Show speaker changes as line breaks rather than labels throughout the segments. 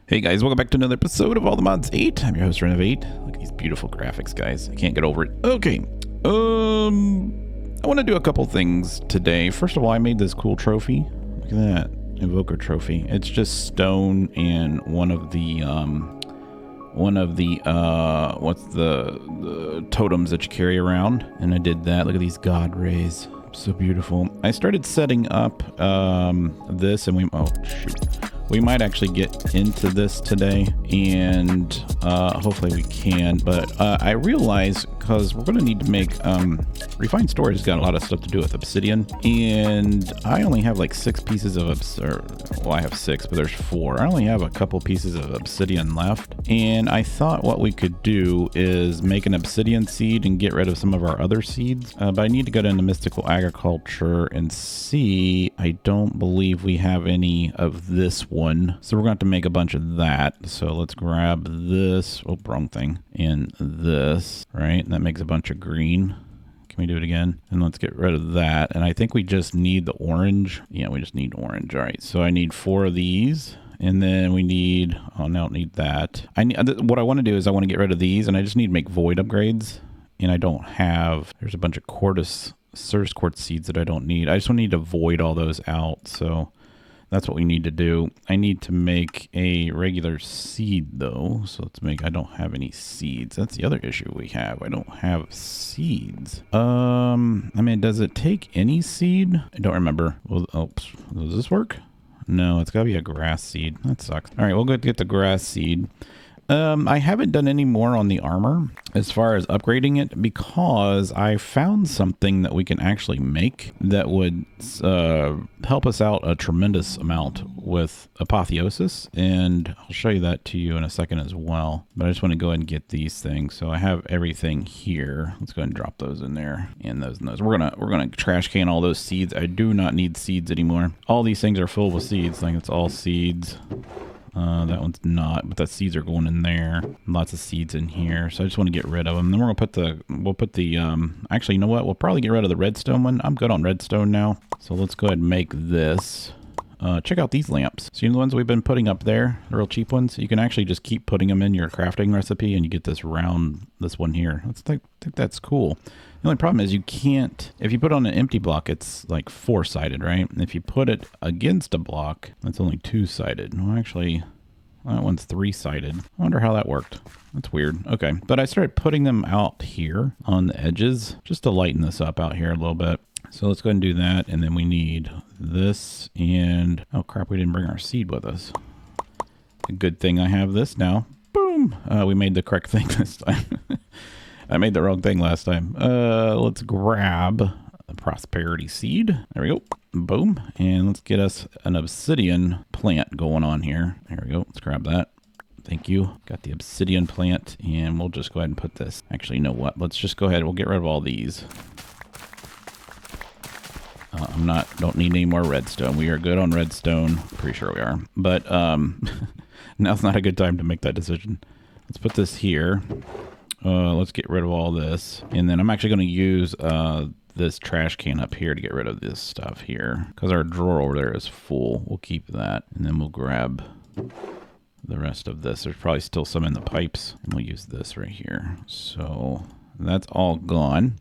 Hey guys, welcome back to another episode of All the Mods 8. I'm your host, Renovate. Look at these beautiful graphics, guys. I can't get over it. Okay. I want to do a couple things today. First of all, I made this cool trophy. Look at that. Invoker trophy. It's just stone and one of the totems that you carry around. And I did that. Look at these god rays. So beautiful. I started setting up this and we might actually get into this today, and hopefully we can, but I realize because we're going to need to make refined storage has got a lot of stuff to do with obsidian, and I only have like 6 pieces of well, I have 6, but there's 4. I only have a couple pieces of obsidian left, and I thought what we could do is make an obsidian seed and get rid of some of our other seeds, but I need to go into mystical agriculture and see. I don't believe we have any of this one, so we're going to have to make a bunch of that. So let's grab this, oh, wrong thing, and this, right? And that makes a bunch of green. Can we do it again? And let's get rid of that. And I think we just need the orange. Yeah, we just need orange. All right, so I need 4 of these. And then we need, oh, no, I don't need that. What I want to do is I want to get rid of these, and I just need to make void upgrades. And I don't have, there's a bunch of Surge quartz seeds that I don't need. I just need to void all those out. So that's what we need to do. I need to make a regular seed though. So let's make, I don't have any seeds. That's the other issue we have. I don't have seeds. I mean, does it take any seed? I don't remember. Well, does this work? No, it's gotta be a grass seed. That sucks. All right, we'll go get the grass seed. I haven't done any more on the armor as far as upgrading it because I found something that we can actually make that would help us out a tremendous amount with apotheosis, and I'll show you that to you in a second as well. But I just want to go ahead and get these things. So I have everything here. Let's go ahead and drop those in there and those and those. We're gonna trash can all those seeds. I do not need seeds anymore. All these things are full with seeds. Like, it's all seeds. That one's not, but the seeds are going in there. Lots of seeds in here, so I just want to get rid of them. Then we're gonna put the actually, you know what? We'll probably get rid of the redstone one. I'm good on redstone now, so let's go ahead and make this. Check out these lamps. So, you know, the ones we've been putting up there, the real cheap ones. You can actually just keep putting them in your crafting recipe, and you get this round, this one here. I think that's cool. The only problem is you can't, if you put on an empty block, it's like 4-sided, right? And if you put it against a block, it's only 2-sided. Well, actually, that one's 3-sided. I wonder how that worked. That's weird. Okay, but I started putting them out here on the edges just to lighten this up out here a little bit. So let's go ahead and do that, and then we need this, and oh crap, we didn't bring our seed with us. A good thing I have this now. Boom! We made the correct thing this time. I made the wrong thing last time. Let's grab a prosperity seed. There we go. Boom. And let's get us an obsidian plant going on here. There we go. Let's grab that. Thank you. Got the obsidian plant, and we'll just go ahead and put this. Actually, you know what? Let's just go ahead. We'll get rid of all these. Don't need any more redstone. We are good on redstone. Pretty sure we are. But now's not a good time to make that decision. Let's put this here. Let's get rid of all this. And then I'm actually going to use this trash can up here to get rid of this stuff here, because our drawer over there is full. We'll keep that. And then we'll grab the rest of this. There's probably still some in the pipes. And we'll use this right here. So that's all gone.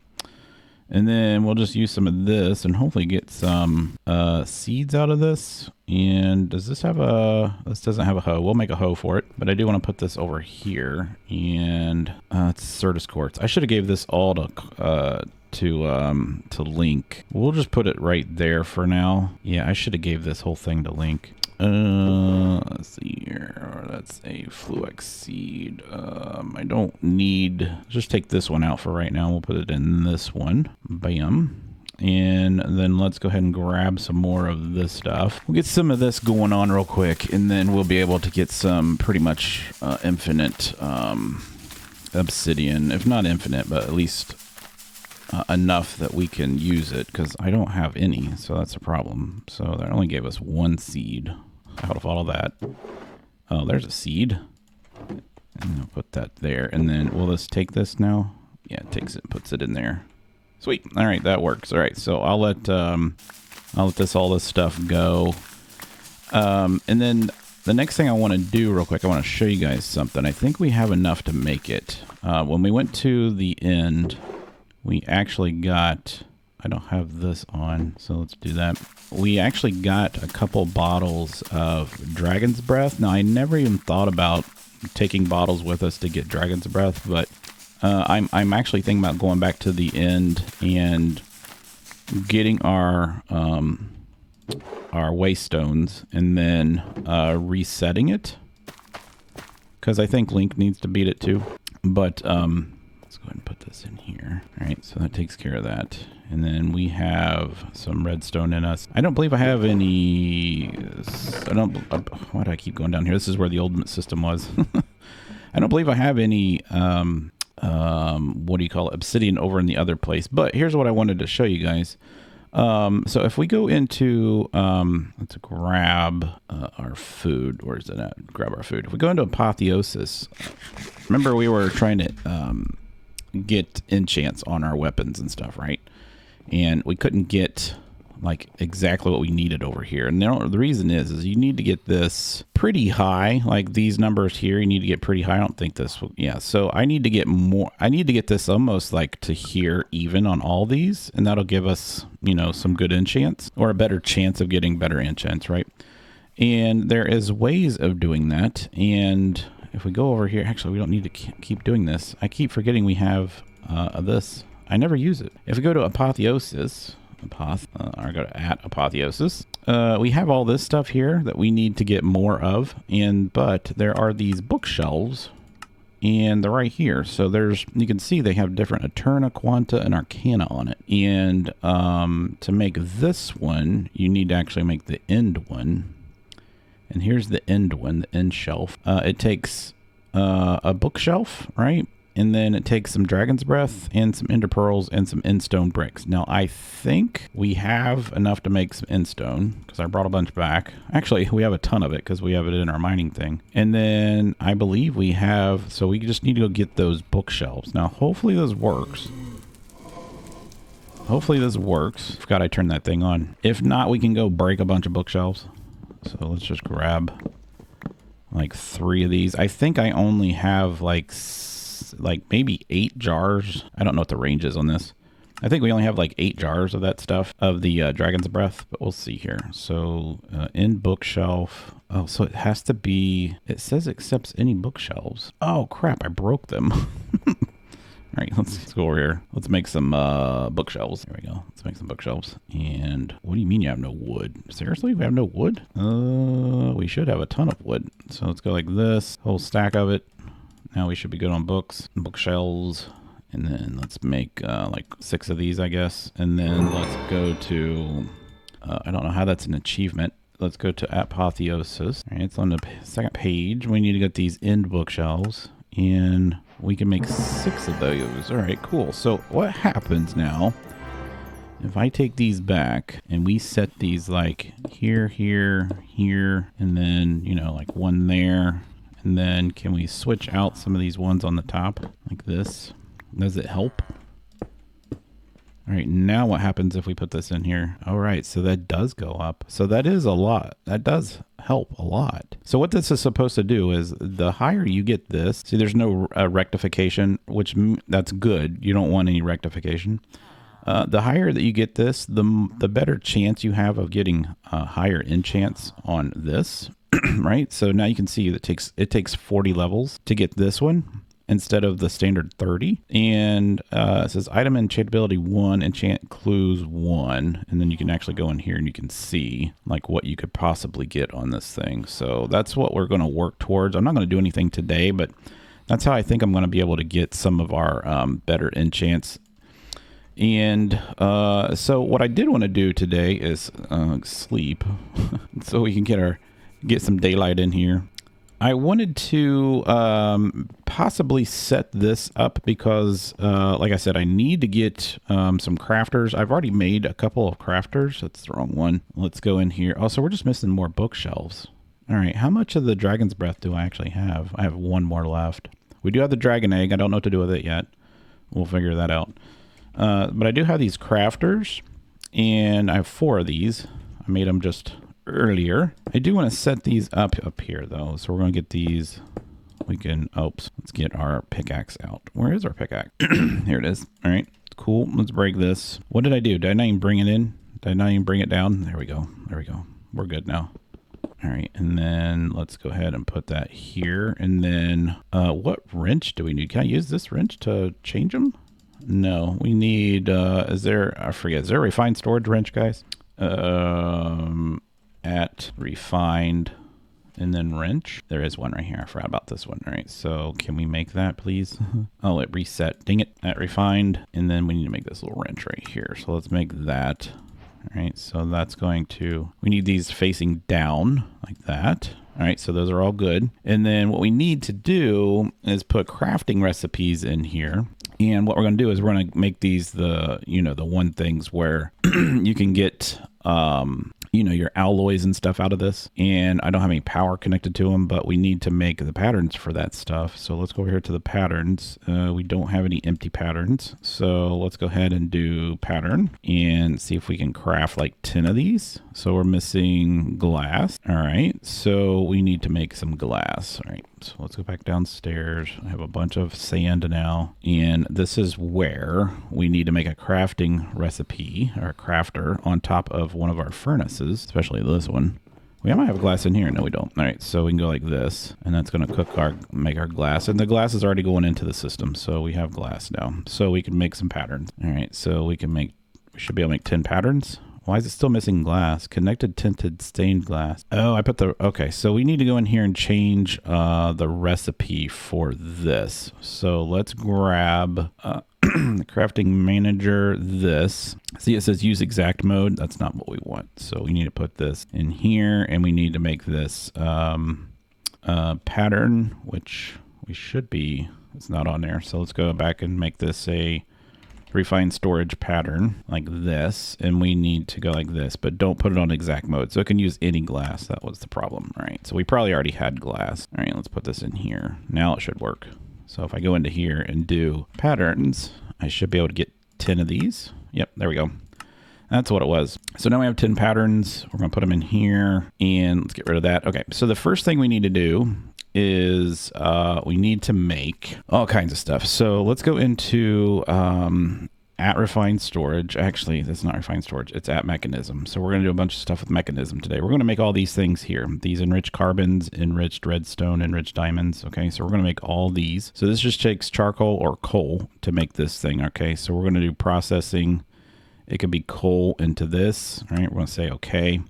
And then we'll just use some of this and hopefully get some seeds out of this. And does this have this doesn't have a hoe. We'll make a hoe for it. But I do want to put this over here. And it's Certus quartz. I should have gave this all to Link. We'll just put it right there for now. Yeah, I should have gave this whole thing to Link. Let's see here. That's a Fluix seed. I don't need, just take this one out for right now. We'll put it in this one. Bam. And then let's go ahead and grab some more of this stuff. We'll get some of this going on real quick, and then we'll be able to get some pretty much infinite obsidian. If not infinite, but at least enough that we can use it, because I don't have any, so that's a problem. So that only gave us 1 seed out of all of that. Oh, there's a seed. And I'll put that there, and then will this take this now? Yeah, it takes it, puts it in there. Sweet. All right, that works. All right, so I'll let all this stuff go. And then the next thing I want to do real quick, I want to show you guys something. I think we have enough to make it. When we went to the end, we actually got... I don't have this on, so let's do that. We actually got a couple bottles of Dragon's Breath. Now, I never even thought about taking bottles with us to get Dragon's Breath, but I'm actually thinking about going back to the end and getting our waystones and then resetting it, because I think Link needs to beat it too. But let's go ahead and put this in here. All right, so that takes care of that. And then we have some redstone in us. I don't believe I have any... why do I keep going down here? This is where the ultimate system was. I don't believe I have any... what do you call it? Obsidian over in the other place. But here's what I wanted to show you guys. So if we go into... let's grab our food. Where's it at? Grab our food. If we go into Apotheosis... Remember we were trying to get enchants on our weapons and stuff, right? And we couldn't get like exactly what we needed over here. And the reason is you need to get this pretty high, like these numbers here, you need to get pretty high. I don't think this will, yeah. So I need to get more, I need to get this almost like to here even on all these. And that'll give us, you know, some good enchants or a better chance of getting better enchants, right? And there is ways of doing that. And if we go over here, actually, we don't need to keep doing this. I keep forgetting we have this. I never use it. If we go to Apotheosis, or go to at Apotheosis, we have all this stuff here that we need to get more of. But there are these bookshelves, and they're right here. So there's, you can see they have different Eterna, Quanta, and Arcana on it. And to make this one, you need to actually make the end one. And here's the end one, the end shelf. It takes a bookshelf, right? And then it takes some Dragon's Breath and some Ender Pearls and some Endstone bricks. Now, I think we have enough to make some Endstone because I brought a bunch back. Actually, we have a ton of it because we have it in our mining thing. And then I believe we have, so we just need to go get those bookshelves. Now, hopefully this works. Hopefully this works. Forgot I turned that thing on. If not, we can go break a bunch of bookshelves. So let's just grab like 3 of these. I think I only have like maybe 8 jars. I don't know what the range is on this. I think we only have like 8 jars of that stuff, of the Dragon's Breath, but we'll see here. So in bookshelf. Oh, so it has to be, it says accepts any bookshelves. Oh crap, I broke them. All right, let's go over here. Let's make some bookshelves. There we go. Let's make some bookshelves. And what do you mean you have no wood? Seriously, we have no wood? We should have a ton of wood. So let's go like this, whole stack of it. Now we should be good on books, bookshelves. And then let's make like 6 of these, I guess. And then let's go to, I don't know how that's an achievement. Let's go to Apotheosis. All right, it's on the second page. We need to get these end bookshelves. And we can make 6 of those. All right, cool. So what happens now if I take these back and we set these like here, here, here, and then, you know, like one there. And then can we switch out some of these ones on the top like this? Does it help? All right, now what happens if we put this in here? All right, so that does go up. So that is a lot. That does help a lot. So what this is supposed to do is the higher you get this, see there's no rectification, which that's good. You don't want any rectification. The higher that you get this, the better chance you have of getting higher enchants on this, right? So now you can see that it takes 40 levels to get this one, instead of the standard 30. And it says item enchantability 1, enchant clues 1. And then you can actually go in here and you can see like what you could possibly get on this thing. So that's what we're going to work towards. I'm not going to do anything today, but that's how I think I'm going to be able to get some of our better enchants. And so what I did want to do today is sleep so we can get some daylight in here. I wanted to possibly set this up because, like I said, I need to get some crafters. I've already made a couple of crafters. That's the wrong one. Let's go in here. Oh, so we're just missing more bookshelves. All right, how much of the Dragon's Breath do I actually have? I have 1 more left. We do have the Dragon Egg. I don't know what to do with it yet. We'll figure that out. But I do have these crafters, and I have 4 of these. I made them just earlier. I do want to set these up here though. So we're going to get these. We can, oops, let's get our pickaxe out. Where is our pickaxe? Here it is. All right, cool. Let's break this. What did I do? Did I not even bring it in? Did I not even bring it down? There we go. There we go. We're good now. All right, and then let's go ahead and put that here. And then what wrench do we need? Can I use this wrench to change them? No, we need, is there, I forget, is there a refined storage wrench, guys? At refined and then wrench. There is one right here. I forgot about this one. All right, so can we make that, please? Oh, it reset. Dang it, at refined. And then we need to make this little wrench right here. So let's make that. All right, so that's going to, we need these facing down like that. All right, so those are all good. And then what we need to do is put crafting recipes in here. And what we're going to do is we're going to make these the, you know, the one things where you can get, you know, your alloys and stuff out of this. And I don't have any power connected to them, but we need to make the patterns for that stuff. So let's go over here to the patterns. We don't have any empty patterns. So let's go ahead and do pattern and see if we can craft like 10 of these. So we're missing glass. All right, so we need to make some glass. All right, so let's go back downstairs. I have a bunch of sand now. And this is where we need to make a crafting recipe or a crafter on top of one of our furnaces, especially this one. We might have glass in here. No, we don't. All right, so we can go like this, and that's going to make our glass. And the glass is already going into the system, so we have glass now. So we can make some patterns. All right, so we should be able to make 10 patterns. Why is it still missing glass? Connected tinted stained glass. Oh, I put okay, so we need to go in here and change the recipe for this. So let's grab the crafting manager, this. See, it says use exact mode. That's not what we want. So we need to put this in here, and we need to make this pattern, which we should be, it's not on there. So let's go back and make this a refined storage pattern like this, and we need to go like this, but don't put it on exact mode. So it can use any glass. That was the problem, right? So we probably already had glass. All right, let's put this in here. Now it should work. So if I go into here and do patterns, I should be able to get 10 of these. Yep, there we go. That's what it was. So now we have 10 patterns. We're gonna put them in here, and let's get rid of that. Okay, so the first thing we need to do is we need to make all kinds of stuff. So let's go into at refined storage. Actually, that's not refined storage. It's at Mekanism. So we're going to do a bunch of stuff with Mekanism today. We're going to make all these things here. These enriched carbons, enriched redstone, enriched diamonds. Okay, so we're going to make all these. So this just takes charcoal or coal to make this thing. Okay, so we're going to do processing. It could be coal into this. All right, we're going to say okay.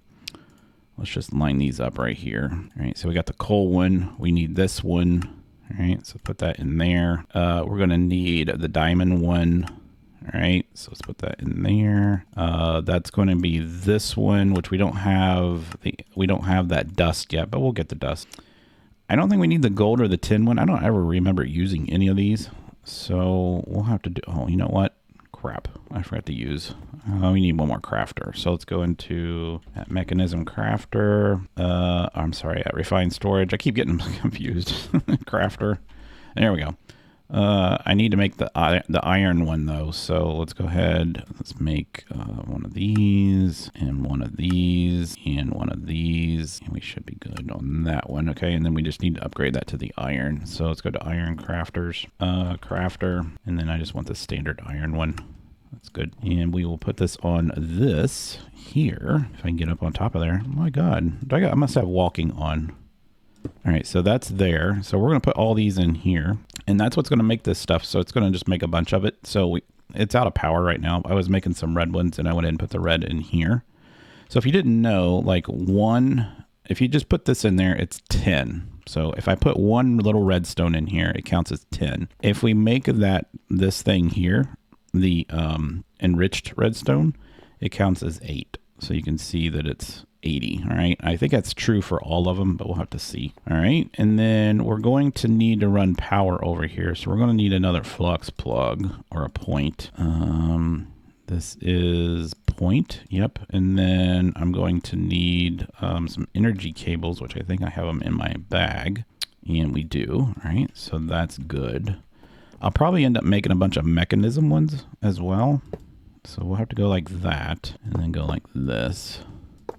Let's just line these up right here. All right, so we got the coal one. We need this one. All right, so put that in there. We're gonna need the diamond one. All right, so let's put that in there. That's going to be this one, which we don't have that dust yet, but we'll get the dust. I don't think we need the gold or the tin one. I don't ever remember using any of these, so we'll have to do. Oh, you know what? Crap, I forgot to use. We need one more crafter. So let's go into at Mekanism crafter. I'm sorry, at refined storage. I keep getting confused. Crafter. There we go. I need to make the iron one though. So let's go ahead. Let's make one of these and one of these and one of these. And we should be good on that one. Okay. And then we just need to upgrade that to the iron. So let's go to iron crafters, crafter. And then I just want the standard iron one. That's good. And we will put this on this here. If I can get up on top of there. Oh my God. I must have walking on. All right, so that's there. So we're going to put all these in here, and that's what's going to make this stuff. So it's going to just make a bunch of it. So it's out of power right now. I was making some red ones, and I went ahead and put the red in here. So if you didn't know, like if you just put this in there, it's 10. So if I put one little redstone in here, it counts as 10. If we make this thing here, the enriched redstone, it counts as 8. So you can see that it's 80. All right, I think that's true for all of them, but we'll have to see. All right, and then we're going to need to run power over here, so we're going to need another flux plug or a point. This is point. Yep. And then I'm going to need some energy cables, which I think I have them in my bag, and we do. All right, so that's good. I'll probably end up making a bunch of Mekanism ones as well, so we'll have to go like that and then go like this.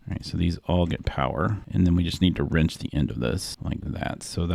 All right, so these all get power, and then we just need to wrench the end of this like that. So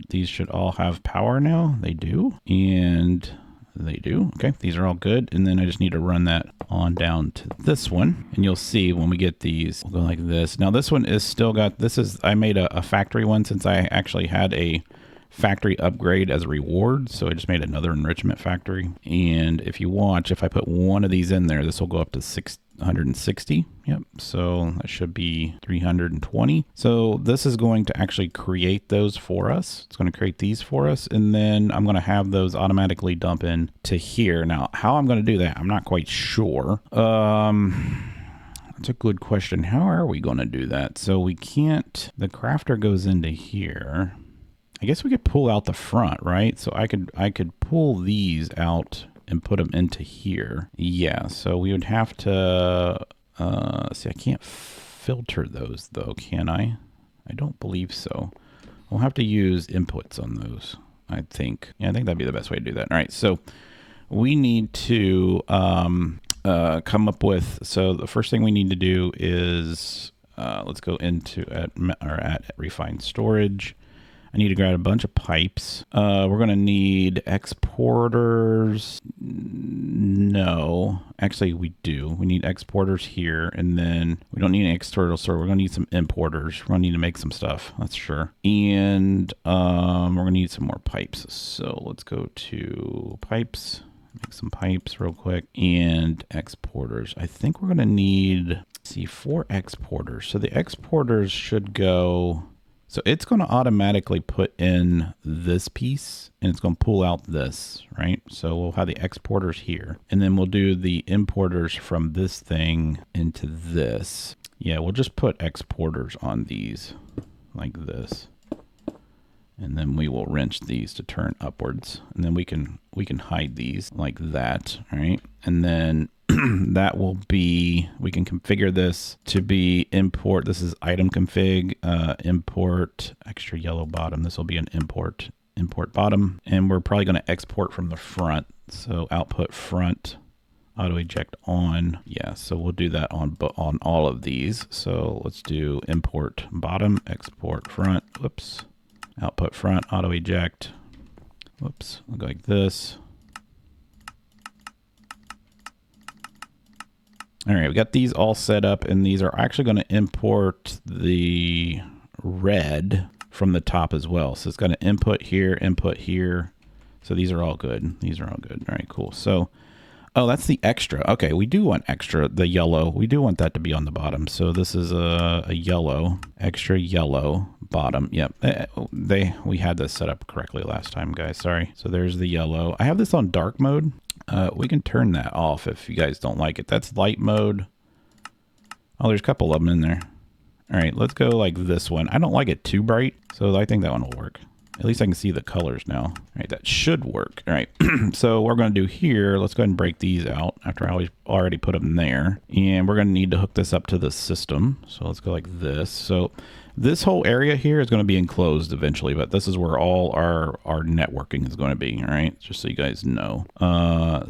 these should all have power now. They do, and they do. Okay, these are all good. And then I just need to run that on down to this one. And you'll see when we get these, we'll go like this. Now this one is still got, I made a factory one since I actually had a factory upgrade as a reward. So I just made another enrichment factory. And if you watch, if I put one of these in there, this will go up to 660. Yep. So that should be 320. So this is going to actually create those for us. It's going to create these for us. And then I'm going to have those automatically dump in to here. Now, how I'm going to do that, I'm not quite sure. That's a good question. How are we going to do that? So we can't, the crafter goes into here. I guess we could pull out the front, right? So I could pull these out and put them into here. Yeah, so we would have to, see, I can't filter those though, can I? I don't believe so. We'll have to use inputs on those, I think. Yeah, I think that'd be the best way to do that. All right, so we need to come up with, so the first thing we need to do is, let's go into at refined storage. I need to grab a bunch of pipes. We're going to need exporters. No, actually we do. We need exporters here, and then we don't need an external store. We're going to need some importers. We're going to need to make some stuff, that's sure. And we're going to need some more pipes. So let's go to pipes, make some pipes real quick, and exporters. I think we're going to need, let's see, 4 exporters. So the exporters should go... So it's going to automatically put in this piece, and it's going to pull out this, right? So we'll have the exporters here, and then we'll do the importers from this thing into this. Yeah, we'll just put exporters on these like this. And then we will wrench these to turn upwards, and then we can hide these like that, right? And then that will be, we can configure this to be import. This is item config, import extra yellow bottom. This will be an import bottom, and we're probably going to export from the front. So output front, auto eject on. Yeah, so we'll do that on all of these. So let's do import bottom, export front. Whoops. Output front, auto eject. Whoops, I'll go like this. All right, we got these all set up, and these are actually going to import the red from the top as well. So it's going to input here. So these are all good. These are all good. All right, cool. So, oh, that's the extra. Okay, we do want extra, the yellow. We do want that to be on the bottom. So this is a yellow, extra yellow bottom. Yep, we had this set up correctly last time, guys. Sorry. So there's the yellow. I have this on dark mode. We can turn that off if you guys don't like it. That's light mode. Oh, there's a couple of them in there. All right, let's go like this one. I don't like it too bright, so I think that one will work. At least I can see the colors now. All right, that should work. All right, so what we're going to do here, let's go ahead and break these out after I already put them there. And we're going to need to hook this up to the system. So let's go like this. So this whole area here is going to be enclosed eventually, but this is where all our networking is going to be, all right? Just so you guys know.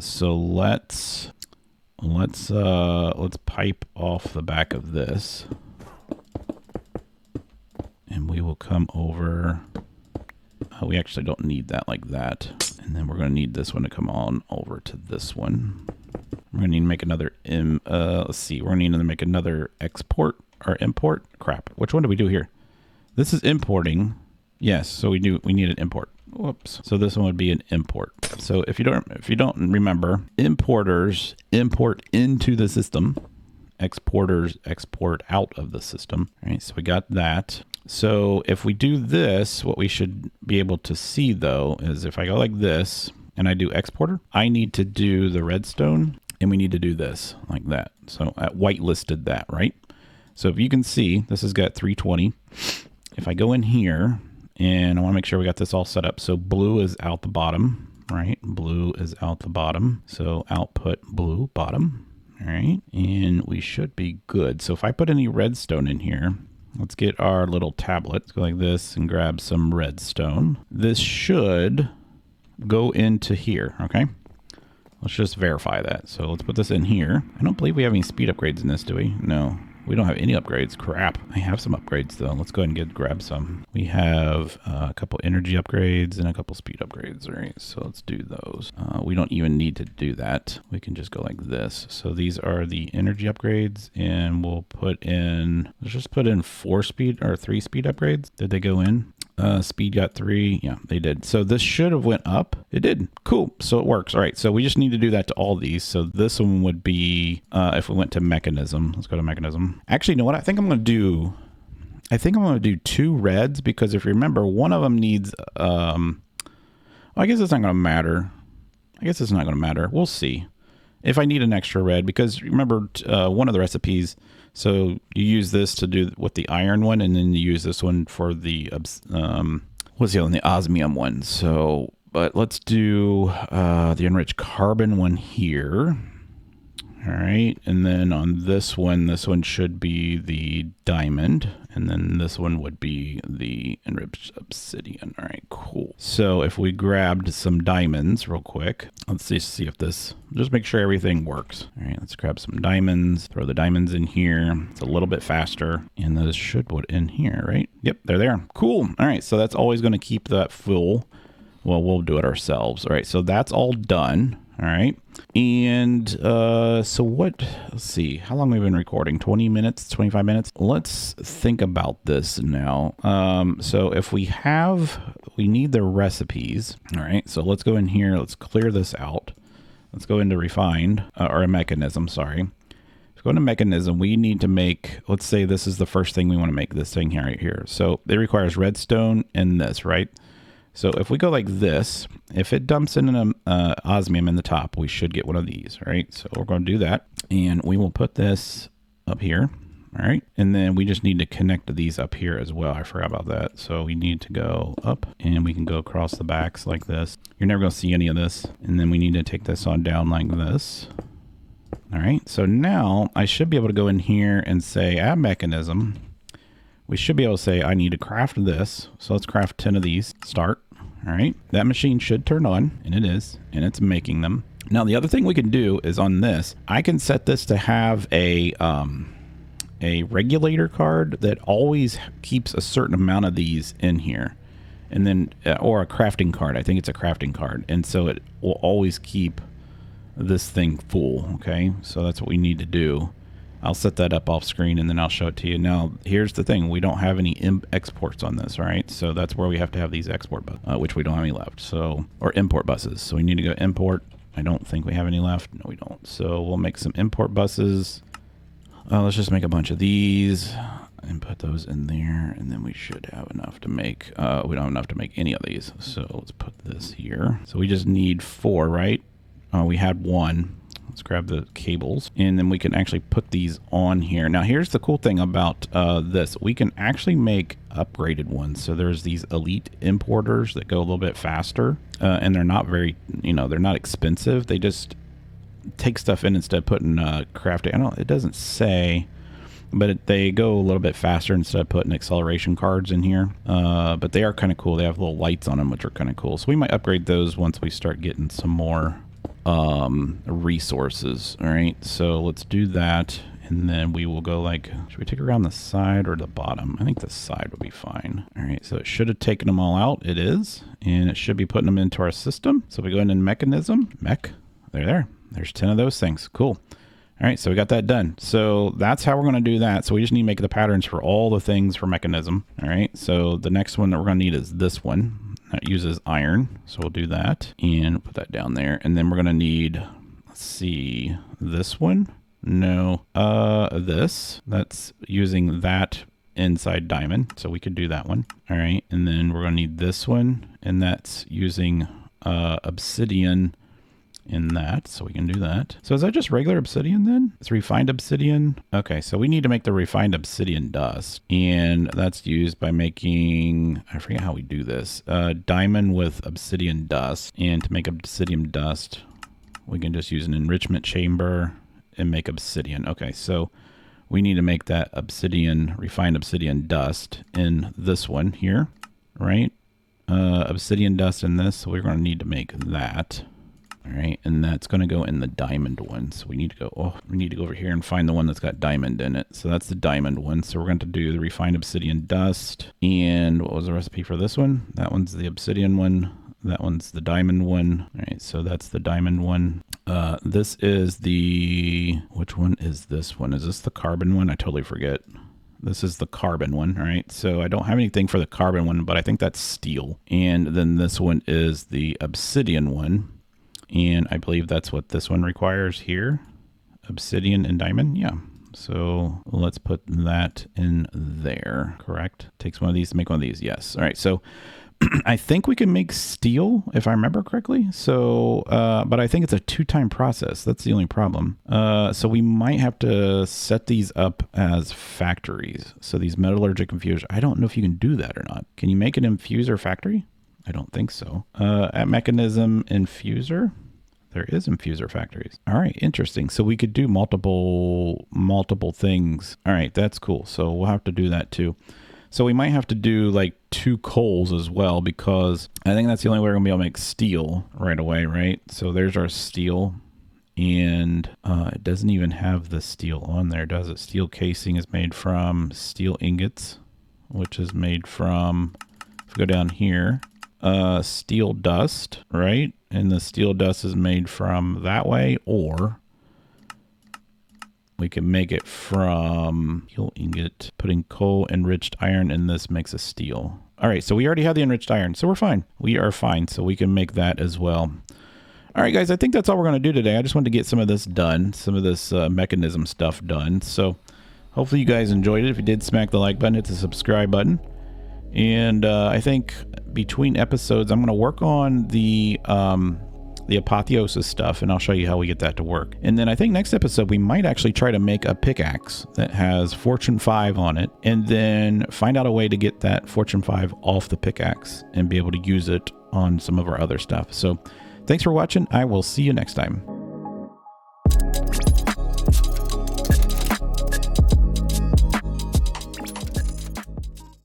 So let's pipe off the back of this. And we will come over. We actually don't need that like that. And then we're going to need this one to come on over to this one. We're going to need to make another, let's see, we're going to need to make another export or import. Crap. Which one do we do here? This is importing. Yes, so we need an import. Whoops. So this one would be an import. So if you don't remember, importers import into the system. Exporters export out of the system. All right, so we got that. So if we do this, what we should be able to see though is if I go like this and I do exporter, I need to do the redstone and we need to do this like that. So I whitelisted that, right? So if you can see, this has got 320. If I go in here and I want to make sure we got this all set up. So blue is out the bottom, right? Blue is out the bottom. So output blue bottom. All right, and we should be good. So if I put any redstone in here, let's get our little tablet. Let's go like this and grab some redstone. This should go into here, okay? Let's just verify that. So let's put this in here. I don't believe we have any speed upgrades in this, do we? No. We don't have any upgrades. Crap. I have some upgrades though. Let's go ahead and grab some. We have a couple energy upgrades and a couple speed upgrades, right? So let's do those. We don't even need to do that. We can just go like this. So these are the energy upgrades, and we'll put in, let's just put in 4 speed or 3 speed upgrades. Did they go in? Speed got 3. Yeah, they did. So this should have went up. It did. Cool. So it works. All right. So we just need to do that to all these. So this one would be, if we went to Mechanism, let's go to Mechanism. Actually, you know what? I think I'm going to do 2 reds, because if you remember, one of them needs, well, I guess it's not going to matter. We'll see if I need an extra red, because remember, one of the recipes, so you use this to do with the iron one, and then you use this one for the, what's the other one? The osmium one. So, but let's do the enriched carbon one here. All right, and then on this one should be the diamond, and then this one would be the enriched obsidian. All right, cool. So if we grabbed some diamonds real quick, let's see if this, just make sure everything works. All right, let's grab some diamonds, throw the diamonds in here. It's a little bit faster, and those should put in here, right? Yep, they're there. Cool. All right, so that's always going to keep that full. Well, we'll do it ourselves. All right, so that's all done. All right. And so what, let's see, how long have we been recording? 20 minutes, 25 minutes? Let's think about this now. So if we need the recipes. All right. So let's go in here. Let's clear this out. Let's go into refined or a mechanism. Sorry. If we go into mechanism, we need to make, let's say this is the first thing we want to make, this thing here, right here. So it requires redstone and this, right? So if we go like this, if it dumps in an osmium in the top, we should get one of these, right? So we're going to do that, and we will put this up here, all right? And then we just need to connect these up here as well. I forgot about that. So we need to go up, and we can go across the backs like this. You're never going to see any of this. And then we need to take this on down like this. All right, so now I should be able to go in here and say add mechanism. We should be able to say, I need to craft this. So let's craft 10 of these. Start. All right. That machine should turn on, and it is, and it's making them. Now, the other thing we can do is on this, I can set this to have a regulator card that always keeps a certain amount of these in here. And then, or a crafting card. I think it's a crafting card. And so it will always keep this thing full. Okay. So that's what we need to do. I'll set that up off screen, and then I'll show it to you. Now, here's the thing. We don't have any exports on this, right? So that's where we have to have these export buses, which we don't have any left. So, or import buses. So we need to go import. I don't think we have any left. No, we don't. So we'll make some import buses. Let's just make a bunch of these and put those in there. And then we should have enough to make, we don't have enough to make any of these. So let's put this here. So we just need 4, right? We had 1. Let's grab the cables, and then we can actually put these on here. Now, here's the cool thing about this. We can actually make upgraded ones. So there's these elite importers that go a little bit faster, and they're not very, they're not expensive. They just take stuff in instead of putting crafting. It doesn't say, but they go a little bit faster instead of putting acceleration cards in here. But they are kind of cool. They have little lights on them, which are kind of cool. So we might upgrade those once we start getting some more resources. All right, so let's do that, and then we will go like, should we take it around the side or the bottom? I think the side would be fine. All right, so it should have taken them all out. It is, and it should be putting them into our system. So we go into mechanism, they're there. There's 10 of those things. Cool. All right, so we got that done. So that's how we're going to do that. So we just need to make the patterns for all the things for mechanism. All right, so the next one that we're going to need is this one. That uses iron, so we'll do that and put that down there. And then we're gonna need, let's see, this one. No, this. That's using that inside diamond, so we could do that one. All right, and then we're gonna need this one, and that's using obsidian in that, so we can do that. So is that just regular obsidian then? It's refined obsidian. Okay, so we need to make the refined obsidian dust, and that's used by making, I forget how we do this, diamond with obsidian dust. And to make obsidian dust, we can just use an enrichment chamber and make obsidian. Okay, so we need to make that obsidian, refined obsidian dust in this one here, right? Obsidian dust in this, so we're going to need to make that. All right, and that's going to go in the diamond one. So we need to go, we need to go over here and find the one that's got diamond in it. So that's the diamond one. So we're going to do the refined obsidian dust. And what was the recipe for this one? That one's the obsidian one. That one's the diamond one. All right, so that's the diamond one. This is the, which one is this one? Is this the carbon one? I totally forget. This is the carbon one, all right? So I don't have anything for the carbon one, but I think that's steel. And then this one is the obsidian one. And I believe that's what this one requires here. Obsidian and diamond, yeah. So let's put that in there, correct? Takes one of these to make one of these, yes. All right, so I think we can make steel, if I remember correctly. So, but I think it's a 2-time process. That's the only problem. So we might have to set these up as factories. So these metallurgic infusers, I don't know if you can do that or not. Can you make an infuser factory? I don't think so. At Mekanism infuser, there is infuser factories. All right, interesting. So we could do multiple things. All right, that's cool. So we'll have to do that too. So we might have to do like 2 coals as well, because I think that's the only way we're gonna be able to make steel right away, right? So there's our steel, and it doesn't even have the steel on there, does it? Steel casing is made from steel ingots, which is made from, if we go down here, steel dust, right? And the steel dust is made from that way, or we can make it from steel ingot. Putting coal enriched iron in this makes a steel. All right, so we already have the enriched iron, so we're fine. We are fine, so we can make that as well. All right, guys, I think that's all we're going to do today. I just wanted to get some of this done, some of this mechanism stuff done. So hopefully you guys enjoyed it. If you did, smack the like button, hit the subscribe button. And I think between episodes, I'm going to work on the apotheosis stuff, and I'll show you how we get that to work. And then I think next episode, we might actually try to make a pickaxe that has Fortune 5 on it, and then find out a way to get that Fortune 5 off the pickaxe and be able to use it on some of our other stuff. So thanks for watching. I will see you next time.